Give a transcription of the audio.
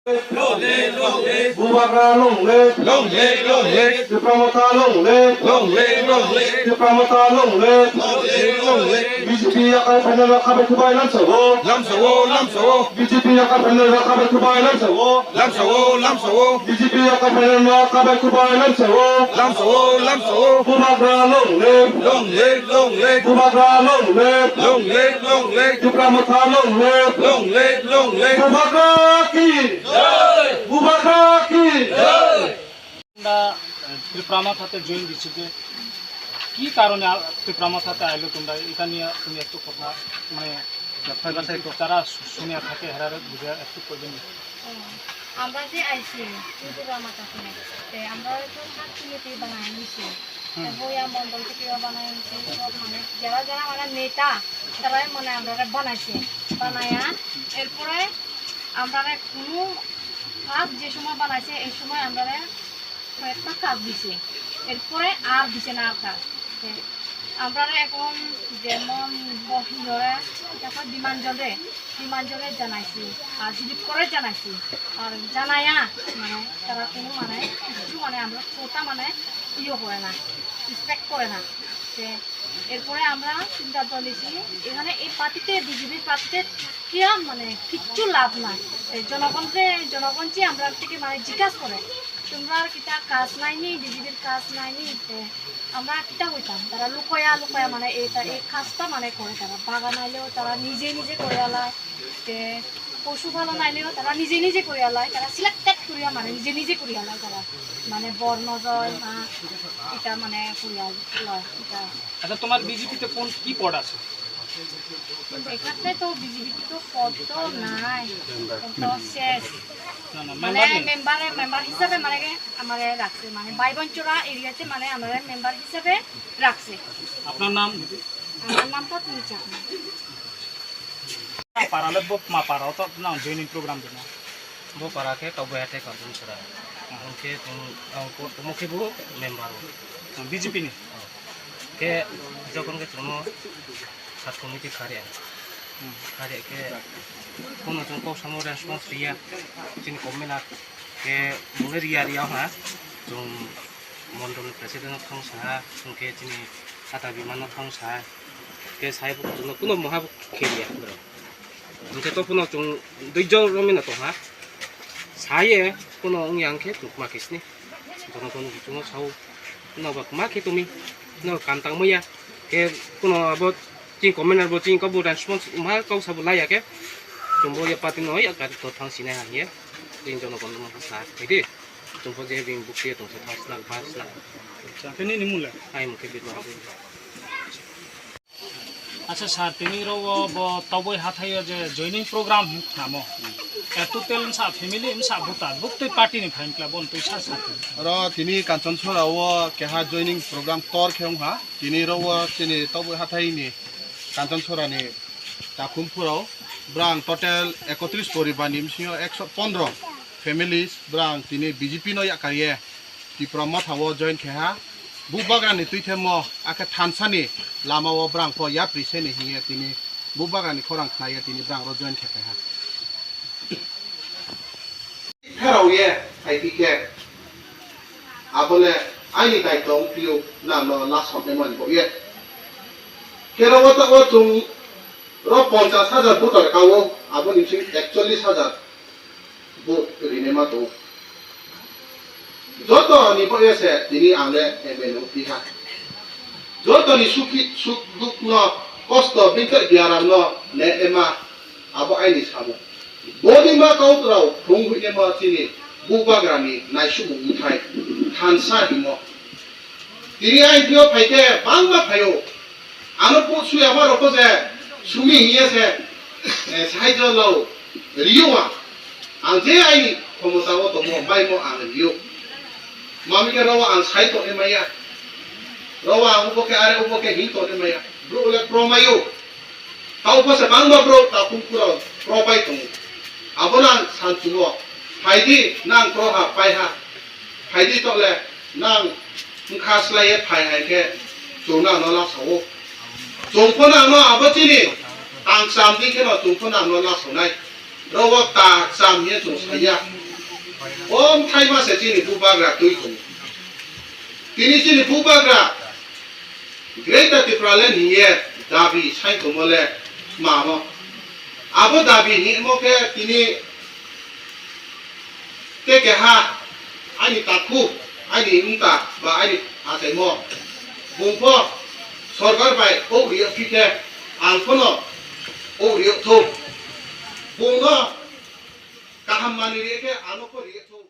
Long live, long live. Bubaga long live. Long live, long live. Dipramata long live. Long live, long live. Dipramata long live. Long live, long live. BJP akan panel kabe kubai lam sawo. Lam sawo, lam sawo. BJP akan panel kabe kubai lam sawo. Lam sawo, lam sawo. BJP akan panel kabe kubai lam sawo. Lam sawo, lam sawo. Bubaga long live. Long live, long live. Bubaga long live. Long live, long live. Dipramata long live. Long live, long live. Bubaga ki. জয় Bubaga ki. জয় আমরা ত্রিপ্রামাথাতে join দিচ্ছি যে কী কারণে ত্রিপ্রামাথাতে আইলো তোমরা এটা নিয়ে তুমি একটু কথা মানে যারা শুনে থাকে হেরারে বুঝে একটু করবেন। আমরা যে আইছি ত্রিপুরামাথাতে আমরা তো সাত কমিটি বানাই নিছি বইয়া মন্ডল থেকে বানাই নিছি সব মানে যারা যারা মানে নেতা তারাই মানে আমরা বানাইছে বানায়া এরপরে আমরা কোনো কাজ যে সময় বানাইছে এই সময় আমরা কয়েকটা কাজ দিছে এরপরে আর দিছে না আর কাজ আমরা এখন যেমন ধরে এখন বিমানজলে জানাইছি আর রিলিভ করে জানাইছি আর জানাইয়া মানে তারা কোনো মানে কিছু মানে আমরা কোটা মানে ইয়ে করে না রেসপেক্ট করে না এরপরে আমরা সিদ্ধান্ত নিয়েছি এখানে এই পার্টিতে বিজেপির পার্টিতে কিয়া মানে কিচ্ছু লাভ নাই জনগণ যে আমরা থেকে মানে জিজ্ঞাসা করে তোমরা কিতা কাজ নাইনি বিজেপির কাজ নাইনি আমরা কিতা হইতাম তারা লুকয়া মানে এই কাজটা মানে করে তারা বাগান আইলেও তারা নিজে নিজে করে আলায় পশুপালন আইলেও তারা নিজে নিজে করে আলায় তারা সিলেক্টেড করিয়া মানে নিজে করে আলায় তারা মানে বর্ণজয় এটা মানে করিয়া লয় এটা। আচ্ছা তোমার বিজেপিতে কোন কি পদ আছে? এখানে তো বিজেপিতে তো পদ তো নাই তো শেষ মানে মেম্বার হিসাবে মানে আমার রাখছে মানে বাইবঞ্চরা এরিয়াতে মানে আমার মেম্বার হিসাবে রাখছে। আপনার নাম? আমার নাম তো তুমি চাকরি পারালে মা পারাও তো না জয়েনিং প্রোগ্রাম দেনা वो परा के कब बैठे कर दूँ सर उनके तुम के वो मेंबर हो বিজেপি নি के जो कौन के तुम सात कमिटी खारे के कौन तुमको समूह रेस्पॉन्स रिया जिन कमेना के मुने रिया हाँ जो मंडल प्रेसिडेंट थांसा उनके जिन आता विमान थांसा के साहेब कुनो महा खेलिया उनके तो पुनः जो दुइजो रमिना तो हाँ 사이에 কোনো 응양케 마켓이니 저는 좀 사오 너가 마켓도미 너 간당 뭐야 그 কোনো 뭐 진코멘을 뭐 진코부 레스폰스 마 까우사부 라야게 좀 뭐야 빠tin nói agar to thangsinai hanye din jono kono ma sa idi tum phoje bin bukti to se thasla basla চাকরি নিমুলে ai mu ke bit ma আচ্ছা স্যার তিনি তবই হাথাইও যে জয়নিং প্রোগ্রাম নামো এত তেল সা ফ্যামিলি সা বুকতে পার্টি নি ফাইন ক্লাব বন তুই সা र तिनी काञ्चनसराव केहा जोइनिङ प्रोग्राम तर खेउ हा तिनी रव तिनी तब हाथाइनि काञ्चनसरानि दाखुमफोराव ब्रां टोटल 31 परिबार निमसिङो 115 फेमिलिस ब्रां तिनी बीजेपी नो याकारिये तिप्रम थाव जइन खेहा बुबागानि तुइथेमो आखे थानसानि लामाव ब्रां फ या प्रिसेनि हिये तिनी बुबागानि खरां खायो तिनी ब्रां र join खेहा Herauje IPK abole aini tai tong piu na no last hot ne man ko ye Herawata o tung ro 50,000 vote কাও aboni sing 41,000 vote rinema to joto ni po yese dini angle emenu piha joto ni suk duk no kosto binta biaram no ne ema abo aini sabu Bodima kautrau thonghui ne ma chini bubagrani naisubu uthai thansa himo tiri ai bio phaite bangma phayo anopu su amar opoje sumi hiye se saijo lau riwa anje ai khomota o to mo bai mo ang rio mami ke rawa ang sai to ne maya rawa uboke are uboke hi to ne maya bro le promayo tau pa se bangma bro ta kumpura pro pai to abonan santuo haidi nang proha paiha haidi tole nang khaslai phai hai ke jona no la sawo jongphona no abachini ang samdi ke no jongphona no la sonai เราว่าตาสามเนี่ยจงใช้ยาไทยมาเสียจีนผู้บางระตุยคงทีนี้จีนผู้บางระเกรดที่พระเล่นเนี่ยดาบีใช้ตัวมาเลยมาบ่อาบุดาบีนี่โมเกทีนี้เตะแก่ฮะอันนี้ตาคู่อันนี้อุ้งตาบ่อันนี้อาศัยหม้อบุ้งพ่อสอดกันไปโอ้เรียกพี่แกอันคนอ่ะโอ้เรียกทุบบุ้งก็กะทำมันเรียกแค่อันก็เรียกทุบ